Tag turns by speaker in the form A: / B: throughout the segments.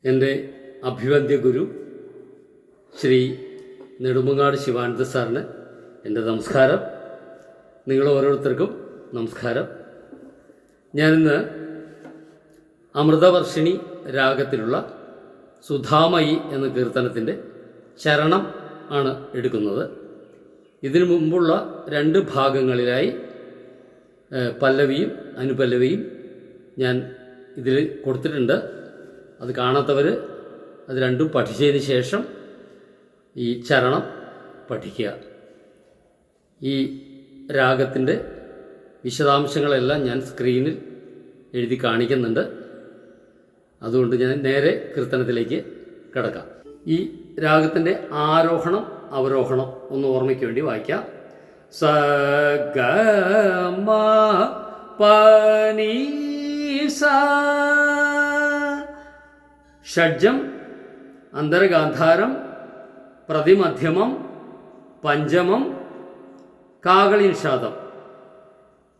A: എൻ്റെ അഭിവന്ദ്യ ഗുരു ശ്രീ നെടുമങ്ങാട് ശിവാനന്ദ സാറിന് എൻ്റെ നമസ്കാരം. നിങ്ങൾ ഓരോരുത്തർക്കും നമസ്കാരം. ഞാനിന്ന് അമൃതവർഷിണി രാഗത്തിലുള്ള സുധാമയി എന്ന കീർത്തനത്തിൻ്റെ ചരണം ആണ് എടുക്കുന്നത്. ഇതിനു മുമ്പുള്ള 2 ഭാഗങ്ങളിലായി പല്ലവിയും അനുപല്ലവിയും ഞാൻ ഇതിൽ കൊടുത്തിട്ടുണ്ട്. അത് കാണാത്തവർ അത് രണ്ടും പഠിച്ചതിന് ശേഷം ഈ ചരണം പഠിക്കുക. ഈ രാഗത്തിൻ്റെ വിശദാംശങ്ങളെല്ലാം ഞാൻ സ്ക്രീനിൽ എഴുതി കാണിക്കുന്നുണ്ട്. അതുകൊണ്ട് ഞാൻ നേരെ കീർത്തനത്തിലേക്ക് കിടക്കാം. ഈ രാഗത്തിൻ്റെ ആരോഹണം അവരോഹണം ഒന്ന് ഓർമ്മയ്ക്ക് വേണ്ടി വായിക്കാം. സ ഗ മ പ നീ സ. ഷഡ്ജം, അന്തരഗാന്ധാരം, പ്രതിമധ്യമം, പഞ്ചമം, കാകളീൻഷാദം.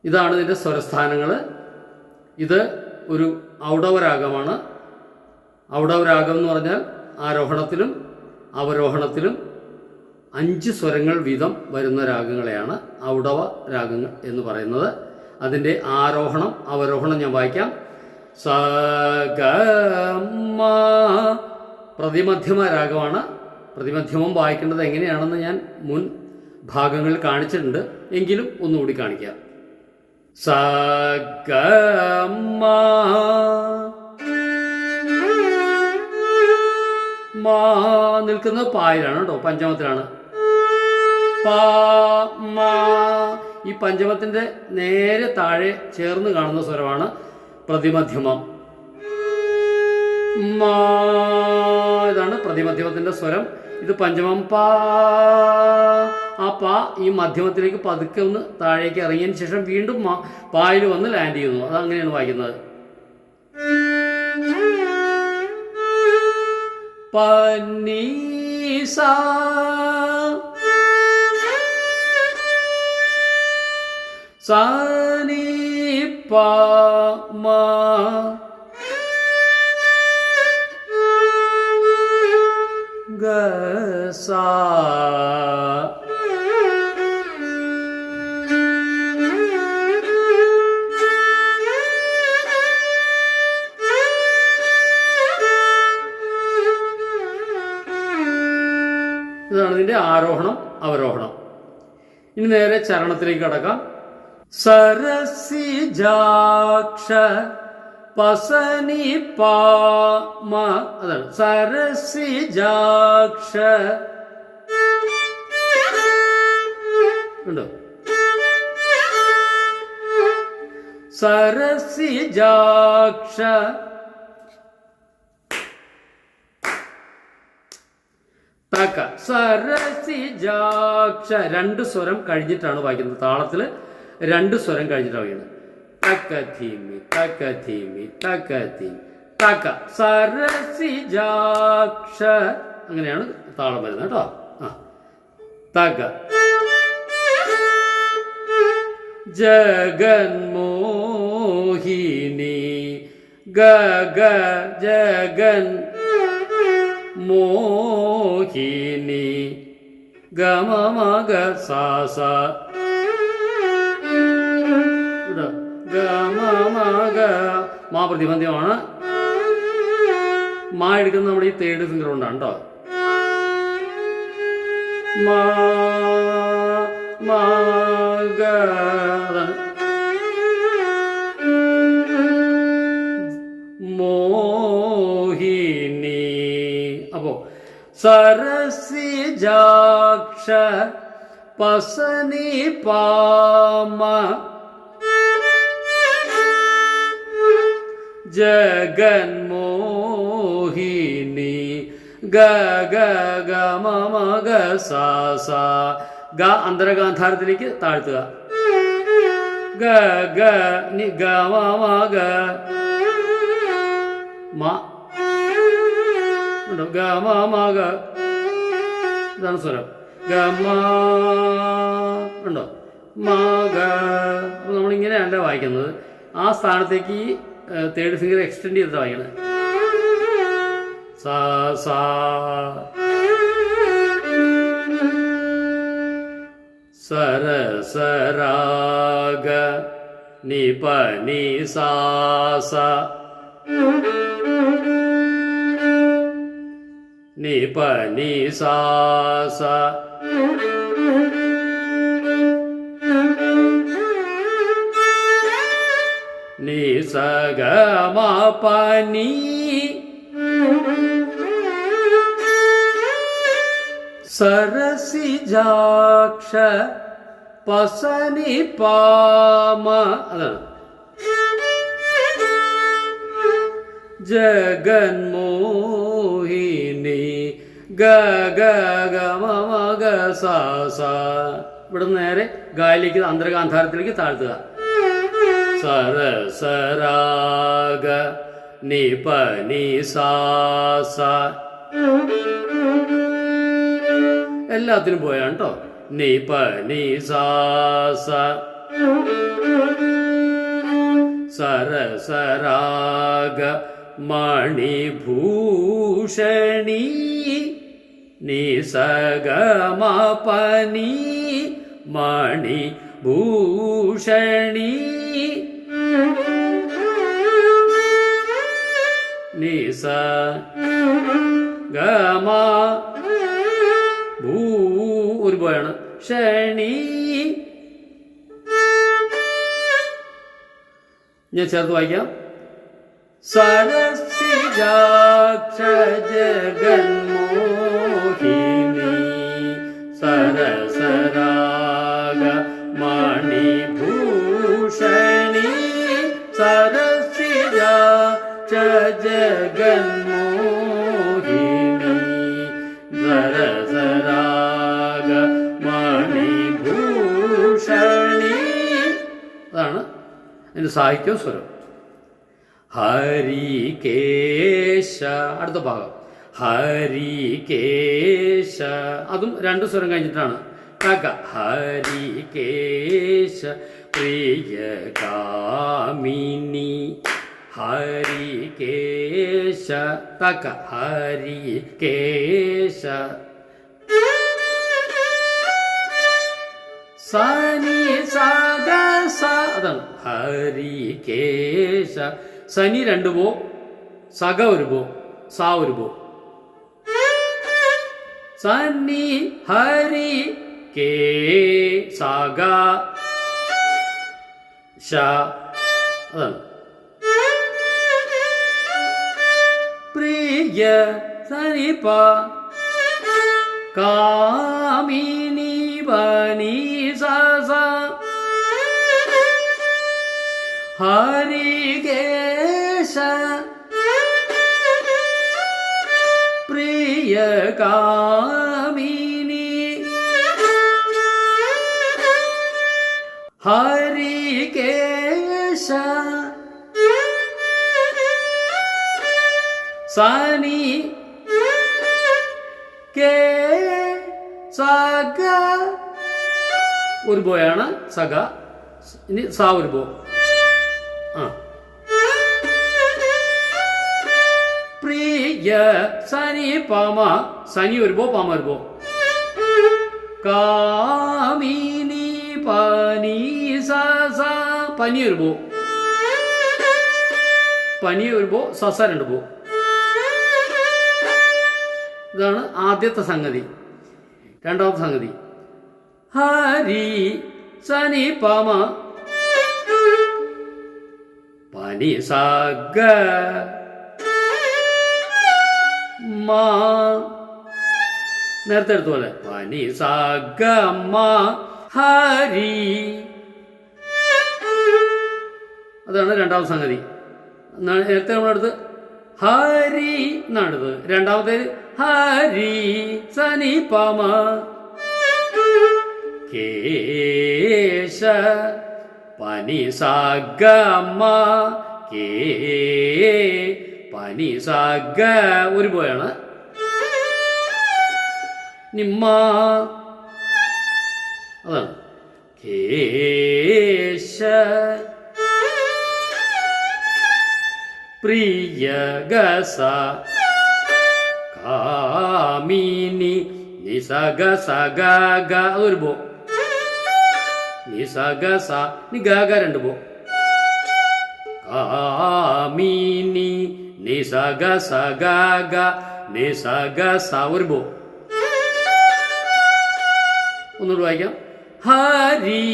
A: ഇതാണ് ഇതിൻ്റെ സ്വരസ്ഥാനങ്ങൾ. ഇത് ഒരു ഔഡവരാഗമാണ്. ഔഡവരാഗം എന്ന് പറഞ്ഞാൽ ആരോഹണത്തിലും അവരോഹണത്തിലും 5 സ്വരങ്ങൾ വീതം വരുന്ന രാഗങ്ങളെയാണ് ഔഡവ രാഗങ്ങൾ എന്ന് പറയുന്നത്. അതിൻ്റെ ആരോഹണം അവരോഹണം ഞാൻ വായിക്കാം. സ ഗ മ. പ്രതിമധ്യമ രാഗമാണ്. പ്രതിമധ്യമം വായിക്കേണ്ടത് എങ്ങനെയാണെന്ന് ഞാൻ മുൻ ഭാഗങ്ങളിൽ കാണിച്ചിട്ടുണ്ട്. എങ്കിലും ഒന്നുകൂടി കാണിക്കാം. സ ഗ മ. മാ നിൽക്കുന്നത് പായിലാണ് കേട്ടോ, പഞ്ചമത്തിലാണ്. പ മ. ഈ പഞ്ചമത്തിൻ്റെ നേരെ താഴെ ചേർന്ന് കാണുന്ന സ്വരമാണ് പ്രതിമധ്യമം. മാ. ഇതാണ് പ്രതിമധ്യമത്തിൻ്റെ സ്വരം. ഇത് പഞ്ചമം പാ. ആ പാ ഈ മധ്യമത്തിലേക്ക് പതുക്കെ ഒന്ന് താഴേക്ക് ഇറങ്ങിയതിന് ശേഷം വീണ്ടും പായിൽ വന്ന് ലാൻഡ് ചെയ്യുന്നു. അതങ്ങനെയാണ് വായിക്കുന്നത്. പനീസ സനി പ മ. ഗ സ. ഇതാണ് ഇതിൻ്റെ ആരോഹണം അവരോഹണം. ഇനി നേരെ ചരണത്തിലേക്ക് കടക്കാം. സരസിജാക്ഷ പസനി പാമ. അതാണ് സരസിജാക്ഷ. ഉണ്ടോ? സരസിജാക്ഷ. തക സരസിജാക്ഷ. 2 സ്വരം കഴിഞ്ഞിട്ടാണ് വായിക്കുന്നത്. താളത്തിൽ 2 സ്വരം കഴിഞ്ഞിട്ടാണ് വായിക്കുന്നത്. തക ധീമി തക ധീമി തക ധീമി തക സരസിജാക്ഷ. അങ്ങനെയാണ് താളം വരുന്നത് കേട്ടോ. തക ജഗന്മോഹിനി ഗഗ ജഗൻ മോഹിനി ഗമ മഗ സാസ. ഗമ മഗ. മാ പ്രതിബന്ധമാണ്. മാ എടുക്കുന്നത് നമ്മുടെ ഈ 3rd ഫിംഗർ കൊണ്ടാണ് കേട്ടോ. മാ മഗ. അതാണ് മോഹിനി. അപ്പോ സരസിജാക്ഷ പസനി പാമ ജഗന്മോഹിനി ഗഗ ഗമ മഗ സാസ. ഗ അന്തരഗാന്ധാരത്തിലേക്ക് താഴ്ത്തുക. ഗ ഗ നി ഗമ മഗ മ. ഗമ മഗ. ഇതാണ് സ്വരം. ഗമ ഉണ്ടോ? മഗ. അപ്പൊ നമ്മളിങ്ങനെയല്ല വായിക്കുന്നത്. ആ സ്ഥാനത്തേക്ക് 3rd ഫിംഗർ എക്സ്റ്റെൻഡ് ചെയ്തിട്ട് വായിക്കണം. സാ സാ. സരസരാഗ നിപ നി സാ സാ നിപ നി സാ സാ. നി സ ഗ മ പ നി സരസിജാക്ഷ പസനി പാമ. അതാണ് ജഗന്മോഹിനി ഗ ഗ ഗ മ മ ഗ സ സ. ഇവിടെ നേരെ ഗായിലേക്ക് അന്തരഗാന്ധാരത്തിലേക്ക് താഴ്ത്തുക. സരസരാഗ നിപ നി സാ സാ. എല്ലാത്തിനും പോയാണ് കേട്ടോ. നിപ നി സാ സാ. സരസരാഗ മണിഭൂഷണി നി സ ഗ മ പ നി മണിഭൂഷണി നി സ ഗ മ ഭൂ ഒരു പോയാണ് ഷണി. ഞാൻ ചേർത്ത് വായിക്കാം. സരസിജാക്ഷ ജഗന്മോഹിനി സരസരാഗ മണിഭൂഷണി സരസിജാക്ഷ ജഗന്മോഹിനി സരസരാഗ മണിഭൂഷണി. അതാണ് അതിൻ്റെ സാഹിത്യവും സ്വരം. ഹരികേശ അടുത്ത ഭാഗം. ഹരികേശ അതും രണ്ട് സ്വരം കഴിഞ്ഞിട്ടാണ്. കാക്ക ഹരികേശ പ്രിയകാമിനി ഹരികേശ കാക്ക ഹരികേശ. സനി സഗ സ അതാണ് ഹരികേശ. സനി രണ്ട് പോ, സഗ ഒരു പോ, സാ ഒരു പോ. സനി ഹരി കേ സഗ ശ അതാണ്. പ്രിയ സനി പ കാമിനി ബനി സ സ. ഹരികേശ പ്രിയ കാമിനി ഹരികേശ സനി കേ സഗ ഒരു ബോയാണ് സഗ. ഇനി സാ ഒരു ബോ. ആ പ്രിയ സനി പാമ സനി ഒരു ബോ പാമ ഒരു ബോ. കാമിനി പനി സ സ പനി ഒരു ബോ. പനി ഒരു ബോ സസ രണ്ട് ബോ. ഇതാണ് ആദ്യത്തെ സംഗതി. രണ്ടാമത്തെ സംഗതി ഹരി സനി പാമ പനി സഗ മാ. നേരത്തെ എടുത്ത പോലെ പനി സഗ മാ ഹരി. അതാണ് രണ്ടാമത്തെ സംഗതി. നേരത്തെ നമ്മളെടുത്ത് ഹരി എന്നാണ് എടുത്തത്. രണ്ടാമത്തേത് ഹരി സനി പാമ കേശ പനി സഗ മ കേ പനി സഗ ഒരു പോയാണ്. നിമ്മ അതാണ് കേശ പ്രിയ ഗസ നി സ ഗ സ ഗ ഗ അതൊരു ബോ. നി സ ഗ സ നി ഗ ഗ രണ്ട് ബോ. കാമിനി നി സ ഗ സ ഗ ഗ നി സ ഗ സ ഒരു ബോ. ഒന്നുകൂടി വായിക്കാം. ഹരി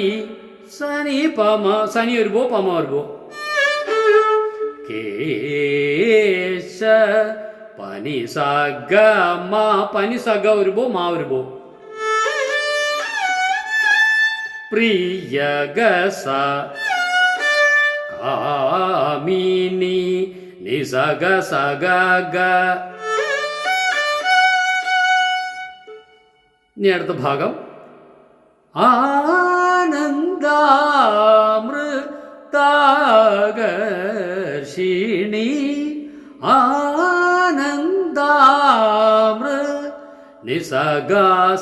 A: സനി പമ സനി ഒരു ബോ പമ ഒരു ബോ. കേശ പനി സ ഗ മ പനി സ ഗ ഒരു ബോ മാ ഒരു ബോ. പ്രിയ ഗ സ കാമിനി നി സ ഗ സ ഗ ഗ. ഇനി അടുത്ത ഭാഗം. ആനന്ദാമൃതാകർഷിണി ആനന്ദാമൃ നി സ ഗ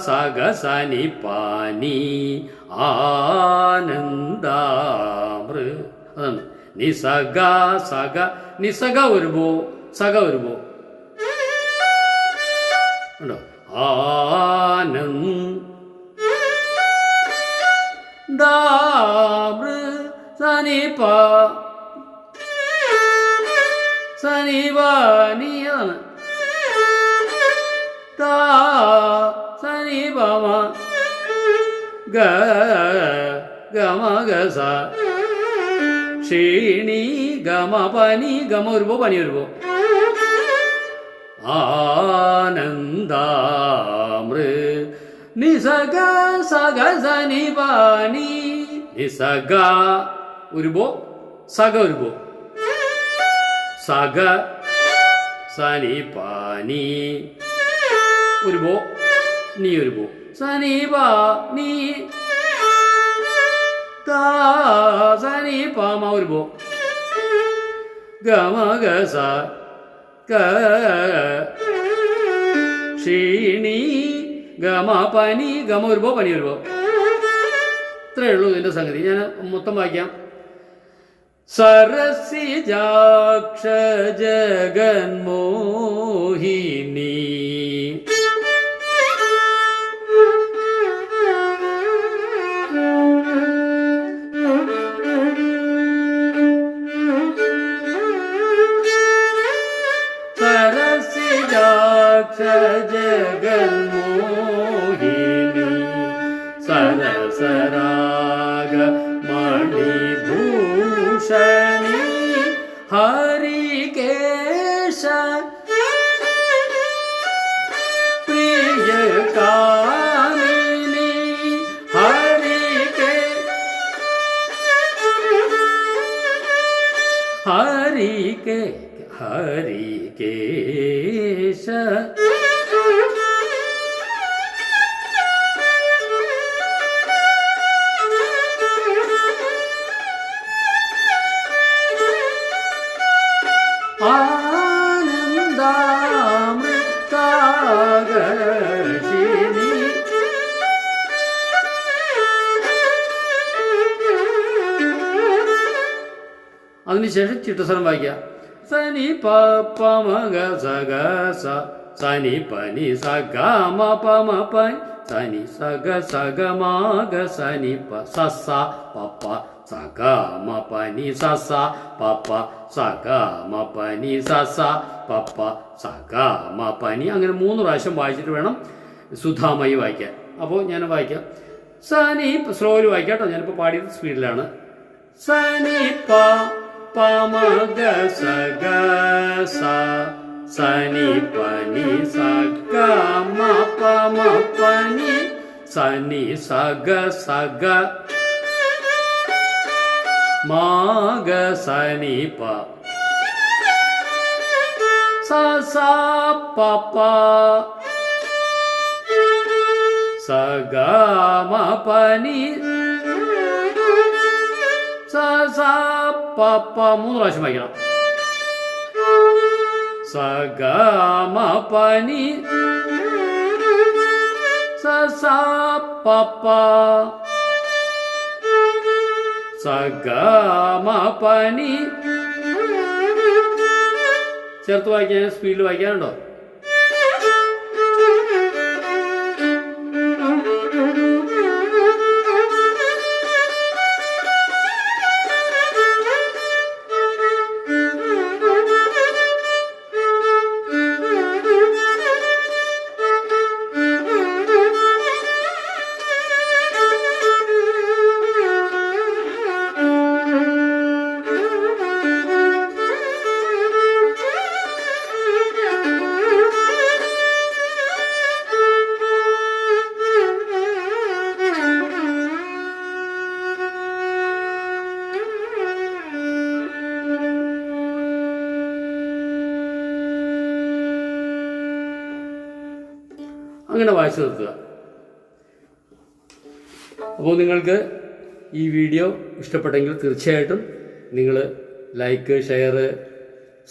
A: സ ഗ സ നി പാനി ആനന്ദാമൃ. അതാണ് നി സ ഗ സ ഗ നി സ ഗ ഒരു ബോ സ ഗ ഒരു ബോ ഉണ്ടോ. ആനന്ദാമൃ സനി പ സനി പാനി അതാണ് സനി പമ ഗ ഗമ ഗ സ ക്ഷീണി ഗമ പനി ഗമ വരുമ്പോ പനി വരുമ്പോ. ആനന്ദാമൃ നി സ ഗ സ ഗ സ നി പാനി നി സ ഗ ഒരുപോ സ ഗ ഒരുപോ സ ഗ സ നി പാനി ഒരുപോ നീ ഒരുപോ സ നി പാ നീ സ നി പാമ ഒരുപോ ഗമ ഗ സ ഗ ക്ഷീണി ഗമ പനി ഗമ വരുമ്പോ പനി വരുമ്പോ. ഇത്രയേ ഉള്ളൂ ഇതിന്റെ സംഗതി. ഞാൻ മൊത്തം വായിക്കാം. സരസിജാക്ഷ ജഗന്മോഹിനി ജഗന്മോഹിനി സരസരാഗ മണിഭൂഷണി ഹരികേശ പ്രിയ കാമിനി ഹരികേശ ആനന്ദാമൃതാകർഷിണി. അതിനുശേഷം ചിട്ടസ്വരം വായിക്കാം. സനി പ മ ഗ സ ഗ സ സനി പനി സ ഗ മ പ മ പ സനി സ ഗ മ ഗ സനി പ സ സ പ പ സ ഗ മ പ നി സ സ പ പ സ ഗ മ പ നി സ സ പ പ സ ഗ മ പ നി. അങ്ങനെ 3 പ്രാവശ്യം വായിച്ചിട്ട് വേണം സുധാമയി വായിക്കാൻ. അപ്പോൾ ഞാൻ വായിക്കാം. സനി സ്ലോയിൽ വായിക്കാം കേട്ടോ. ഞാനിപ്പോൾ പാടിയത് സ്പീഡിലാണ്. സനി പ പ മ ഗ സ ഗ സ സനി പ നി സ ഗ മ പ മ പ നി സനി സ ഗ മ ഗ സനി പ സ സ പ പ സ ഗ മ പ നി സ സ പ പ 3 പ്രാവശ്യം വായിക്കണം. സ ഗ മ പ നി സ സ പ പ സ ഗ മ പ നി. ചേർത്ത് വായിക്കാൻ സ്പീഡിൽ വായിക്കാനുണ്ടോ? അങ്ങനെ വായിച്ചു നിർത്തുക. അപ്പോൾ നിങ്ങൾക്ക് ഈ വീഡിയോ ഇഷ്ടപ്പെട്ടെങ്കിൽ തീർച്ചയായിട്ടും നിങ്ങൾ ലൈക്ക്, ഷെയർ,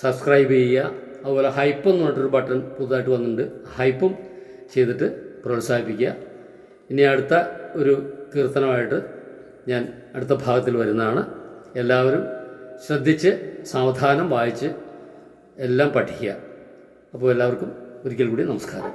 A: സബ്സ്ക്രൈബ് ചെയ്യുക. അതുപോലെ ഹൈപ്പ് എന്ന് പറഞ്ഞിട്ടൊരു ബട്ടൺ പുതുതായിട്ട് വന്നിട്ടുണ്ട്, ഹൈപ്പും ചെയ്തിട്ട് പ്രോത്സാഹിപ്പിക്കുക. ഇനി അടുത്ത ഒരു കീർത്തനമായിട്ട് ഞാൻ അടുത്ത ഭാഗത്തിൽ വരുന്നതാണ്. എല്ലാവരും ശ്രദ്ധിച്ച് സാവധാനം വായിച്ച് എല്ലാം പഠിക്കുക. അപ്പോൾ എല്ലാവർക്കും ഒരിക്കൽ കൂടി നമസ്കാരം.